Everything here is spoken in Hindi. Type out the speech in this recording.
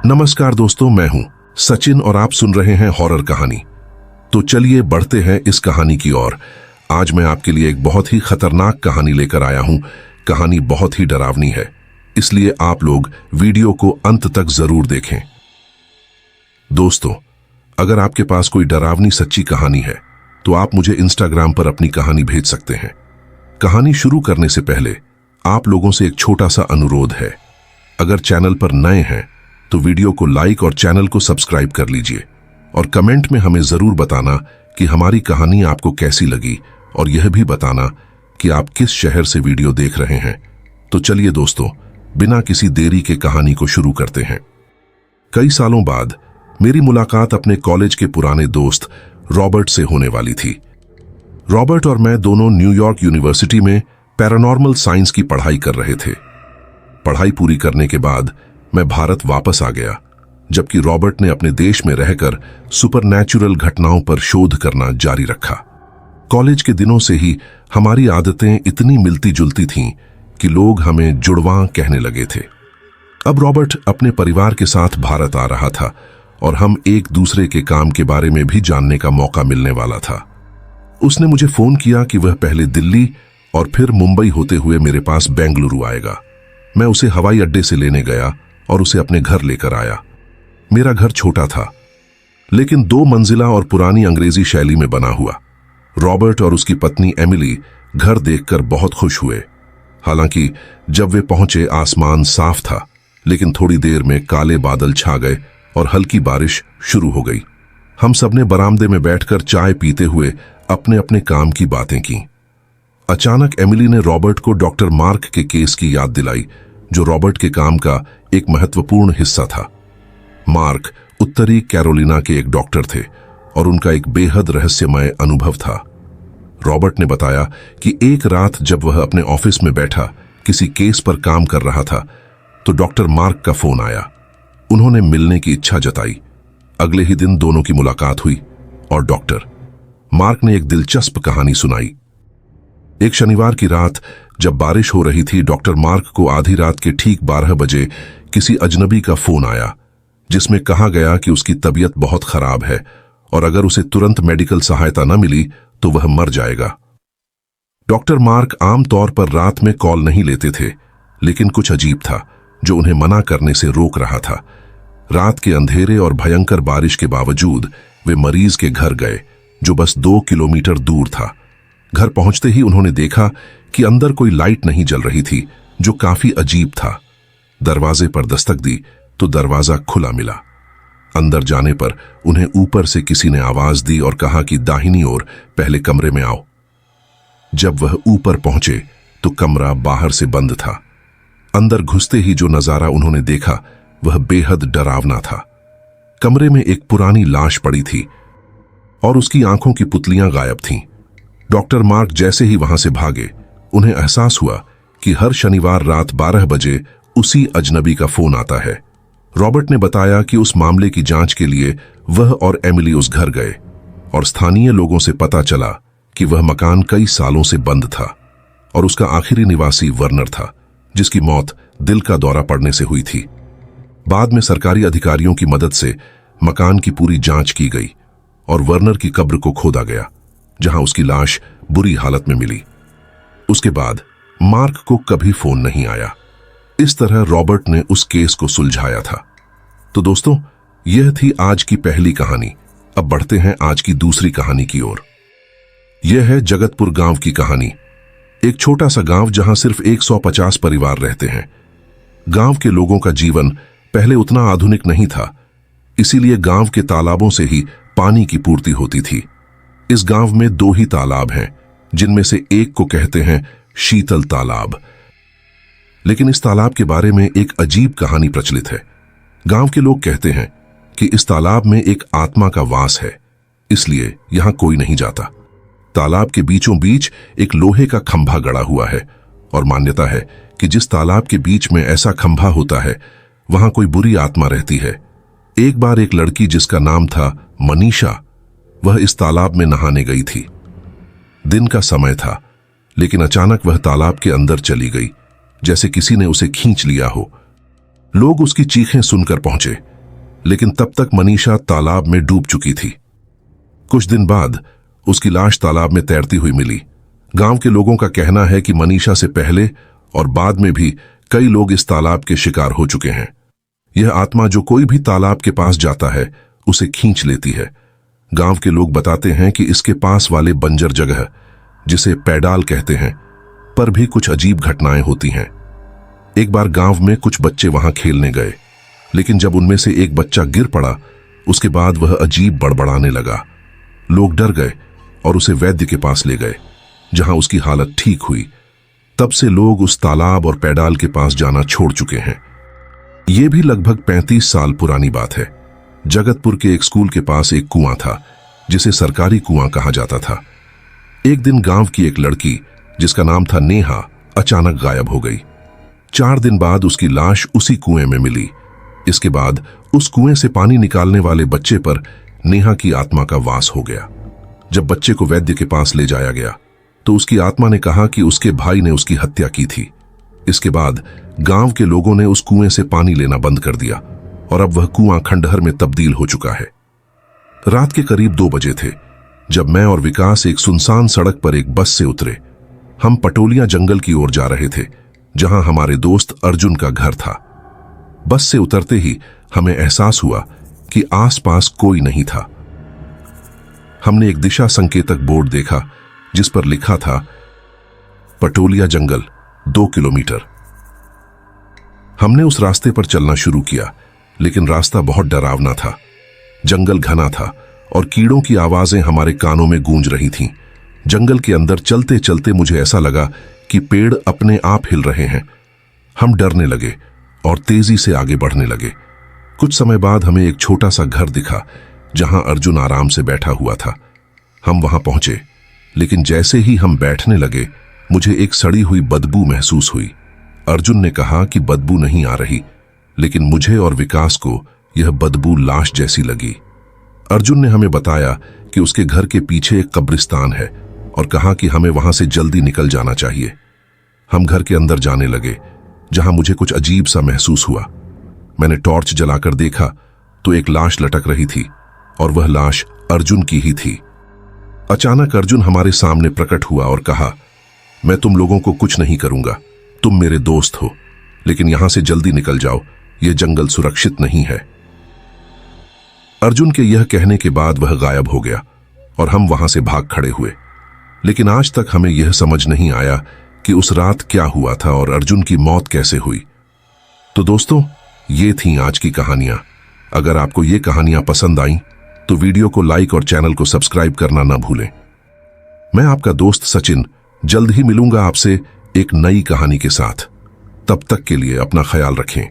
नमस्कार दोस्तों, मैं हूं सचिन और आप सुन रहे हैं हॉरर कहानी। तो चलिए बढ़ते हैं इस कहानी की ओर। आज मैं आपके लिए एक बहुत ही खतरनाक कहानी लेकर आया हूं। कहानी बहुत ही डरावनी है, इसलिए आप लोग वीडियो को अंत तक जरूर देखें। दोस्तों, अगर आपके पास कोई डरावनी सच्ची कहानी है तो आप मुझे इंस्टाग्राम पर अपनी कहानी भेज सकते हैं। कहानी शुरू करने से पहले आप लोगों से एक छोटा सा अनुरोध है। अगर चैनल पर नए हैं तो वीडियो को लाइक और चैनल को सब्सक्राइब कर लीजिए और कमेंट में हमें जरूर बताना कि हमारी कहानी आपको कैसी लगी, और यह भी बताना कि आप किस शहर से वीडियो देख रहे हैं। तो चलिए दोस्तों, बिना किसी देरी के कहानी को शुरू करते हैं। कई सालों बाद मेरी मुलाकात अपने कॉलेज के पुराने दोस्त रॉबर्ट से होने वाली थी। रॉबर्ट और मैं दोनों न्यूयॉर्क यूनिवर्सिटी में पैरानॉर्मल साइंस की पढ़ाई कर रहे थे। पढ़ाई पूरी करने के बाद मैं भारत वापस आ गया, जबकि रॉबर्ट ने अपने देश में रहकर सुपरनैचुरल घटनाओं पर शोध करना जारी रखा। कॉलेज के दिनों से ही हमारी आदतें इतनी मिलती जुलती थीं कि लोग हमें जुड़वां कहने लगे थे। अब रॉबर्ट अपने परिवार के साथ भारत आ रहा था और हम एक दूसरे के काम के बारे में भी जानने का मौका मिलने वाला था। उसने मुझे फोन किया कि वह पहले दिल्ली और फिर मुंबई होते हुए मेरे पास बेंगलुरु आएगा। मैं उसे हवाई अड्डे से लेने गया और उसे अपने घर लेकर आया। मेरा घर छोटा था, लेकिन 2 मंजिला और पुरानी अंग्रेजी शैली में बना हुआ। रॉबर्ट और उसकी पत्नी एमिली घर देखकर बहुत खुश हुए। हालांकि जब वे पहुंचे आसमान साफ था, लेकिन थोड़ी देर में काले बादल छा गए और हल्की बारिश शुरू हो गई। हम सबने बरामदे में बैठकर चाय पीते हुए अपने अपने काम की बातें की। अचानक एमिली ने रॉबर्ट को डॉक्टर मार्क के केस की याद दिलाई, जो रॉबर्ट के काम का एक महत्वपूर्ण हिस्सा था। मार्क उत्तरी कैरोलिना के एक डॉक्टर थे और उनका एक बेहद रहस्यमय अनुभव था। रॉबर्ट ने बताया कि एक रात जब वह अपने ऑफिस में बैठा किसी केस पर काम कर रहा था तो डॉक्टर मार्क का फोन आया। उन्होंने मिलने की इच्छा जताई। अगले ही दिन दोनों की मुलाकात हुई और डॉक्टर मार्क ने एक दिलचस्प कहानी सुनाई। एक शनिवार की रात जब बारिश हो रही थी, डॉक्टर मार्क को आधी रात के ठीक 12 बजे किसी अजनबी का फोन आया, जिसमें कहा गया कि उसकी तबीयत बहुत खराब है और अगर उसे तुरंत मेडिकल सहायता न मिली तो वह मर जाएगा। डॉक्टर मार्क आमतौर पर रात में कॉल नहीं लेते थे, लेकिन कुछ अजीब था जो उन्हें मना करने से रोक रहा था। रात के अंधेरे और भयंकर बारिश के बावजूद वे मरीज के घर गए, जो बस 2 किलोमीटर दूर था। घर पहुंचते ही उन्होंने देखा कि अंदर कोई लाइट नहीं जल रही थी, जो काफी अजीब था। दरवाजे पर दस्तक दी तो दरवाजा खुला मिला। अंदर जाने पर उन्हें ऊपर से किसी ने आवाज दी और कहा कि दाहिनी ओर पहले कमरे में आओ। जब वह ऊपर पहुंचे तो कमरा बाहर से बंद था। अंदर घुसते ही जो नजारा उन्होंने देखा वह बेहद डरावना था। कमरे में एक पुरानी लाश पड़ी थी और उसकी आंखों की पुतलियां गायब थीं। डॉक्टर मार्क जैसे ही वहां से भागे, उन्हें एहसास हुआ कि हर शनिवार रात 12 बजे उसी अजनबी का फोन आता है। रॉबर्ट ने बताया कि उस मामले की जांच के लिए वह और एमिली उस घर गए और स्थानीय लोगों से पता चला कि वह मकान कई सालों से बंद था और उसका आखिरी निवासी वर्नर था, जिसकी मौत दिल का दौरा पड़ने से हुई थी। बाद में सरकारी अधिकारियों की मदद से मकान की पूरी जांच की गई और वर्नर की कब्र को खोदा गया, जहां उसकी लाश बुरी हालत में मिली। उसके बाद मार्क को कभी फोन नहीं आया। इस तरह रॉबर्ट ने उस केस को सुलझाया था। तो दोस्तों, यह थी आज की पहली कहानी। अब बढ़ते हैं आज की दूसरी कहानी की ओर। यह है जगतपुर गांव की कहानी। एक छोटा सा गांव जहां सिर्फ 150 परिवार रहते हैं। गांव के लोगों का जीवन पहले उतना आधुनिक नहीं था, इसीलिए गांव के तालाबों से ही पानी की पूर्ति होती थी। इस गांव में 2 ही तालाब हैं, जिनमें से एक को कहते हैं शीतल तालाब। लेकिन इस तालाब के बारे में एक अजीब कहानी प्रचलित है। गांव के लोग कहते हैं कि इस तालाब में एक आत्मा का वास है, इसलिए यहां कोई नहीं जाता। तालाब के बीचों बीच एक लोहे का खंभा गड़ा हुआ है और मान्यता है कि जिस तालाब के बीच में ऐसा खंभा होता है वहां कोई बुरी आत्मा रहती है। एक बार एक लड़की जिसका नाम था मनीषा, वह इस तालाब में नहाने गई थी। दिन का समय था, लेकिन अचानक वह तालाब के अंदर चली गई, जैसे किसी ने उसे खींच लिया हो। लोग उसकी चीखें सुनकर पहुंचे, लेकिन तब तक मनीषा तालाब में डूब चुकी थी। कुछ दिन बाद उसकी लाश तालाब में तैरती हुई मिली। गांव के लोगों का कहना है कि मनीषा से पहले और बाद में भी कई लोग इस तालाब के शिकार हो चुके हैं। यह आत्मा जो कोई भी तालाब के पास जाता है उसे खींच लेती है। गांव के लोग बताते हैं कि इसके पास वाले बंजर जगह, जिसे पैडाल कहते हैं, पर भी कुछ अजीब घटनाएं होती हैं। एक बार गांव में कुछ बच्चे वहां खेलने गए, लेकिन जब उनमें से एक बच्चा गिर पड़ा, उसके बाद वह अजीब बड़बड़ाने लगा। लोग डर गए और उसे वैद्य के पास ले गए, जहां उसकी हालत ठीक हुई। तब से लोग उस तालाब और पैडाल के पास जाना छोड़ चुके हैं। यह भी लगभग 35 साल पुरानी बात है। जगतपुर के एक स्कूल के पास एक कुआं था, जिसे सरकारी कुआं कहा जाता था। एक दिन गांव की एक लड़की, जिसका नाम था नेहा, अचानक गायब हो गई। 4 दिन बाद उसकी लाश उसी कुएं में मिली। इसके बाद उस कुएं से पानी निकालने वाले बच्चे पर नेहा की आत्मा का वास हो गया। जब बच्चे को वैद्य के पास ले जाया गया तो उसकी आत्मा ने कहा कि उसके भाई ने उसकी हत्या की थी। इसके बाद गांव के लोगों ने उस कुएं से पानी लेना बंद कर दिया और अब वह कुआं खंडहर में तब्दील हो चुका है। रात के करीब 2 बजे थे जब मैं और विकास एक सुनसान सड़क पर एक बस से उतरे। हम पटोलिया जंगल की ओर जा रहे थे, जहां हमारे दोस्त अर्जुन का घर था। बस से उतरते ही हमें एहसास हुआ कि आसपास कोई नहीं था। हमने एक दिशा संकेतक बोर्ड देखा जिस पर लिखा था पटोलिया जंगल 2 किलोमीटर। हमने उस रास्ते पर चलना शुरू किया, लेकिन रास्ता बहुत डरावना था। जंगल घना था और कीड़ों की आवाजें हमारे कानों में गूंज रही थीं। जंगल के अंदर चलते चलते मुझे ऐसा लगा कि पेड़ अपने आप हिल रहे हैं। हम डरने लगे और तेजी से आगे बढ़ने लगे। कुछ समय बाद हमें एक छोटा सा घर दिखा, जहां अर्जुन आराम से बैठा हुआ था। हम वहां पहुंचे, लेकिन जैसे ही हम बैठने लगे, मुझे एक सड़ी हुई बदबू महसूस हुई। अर्जुन ने कहा कि बदबू नहीं आ रही, लेकिन मुझे और विकास को यह बदबू लाश जैसी लगी। अर्जुन ने हमें बताया कि उसके घर के पीछे एक कब्रिस्तान है और कहा कि हमें वहां से जल्दी निकल जाना चाहिए। हम घर के अंदर जाने लगे, जहां मुझे कुछ अजीब सा महसूस हुआ। मैंने टॉर्च जलाकर देखा तो एक लाश लटक रही थी और वह लाश अर्जुन की ही थी। अचानक अर्जुन हमारे सामने प्रकट हुआ और कहा, मैं तुम लोगों को कुछ नहीं करूंगा, तुम मेरे दोस्त हो, लेकिन यहां से जल्दी निकल जाओ, यह जंगल सुरक्षित नहीं है। अर्जुन के यह कहने के बाद वह गायब हो गया और हम वहां से भाग खड़े हुए। लेकिन आज तक हमें यह समझ नहीं आया कि उस रात क्या हुआ था और अर्जुन की मौत कैसे हुई। तो दोस्तों, ये थीं आज की कहानियां। अगर आपको ये कहानियां पसंद आईं तो वीडियो को लाइक और चैनल को सब्सक्राइब करना ना भूलें। मैं आपका दोस्त सचिन जल्द ही मिलूंगा आपसे एक नई कहानी के साथ। तब तक के लिए अपना ख्याल रखें।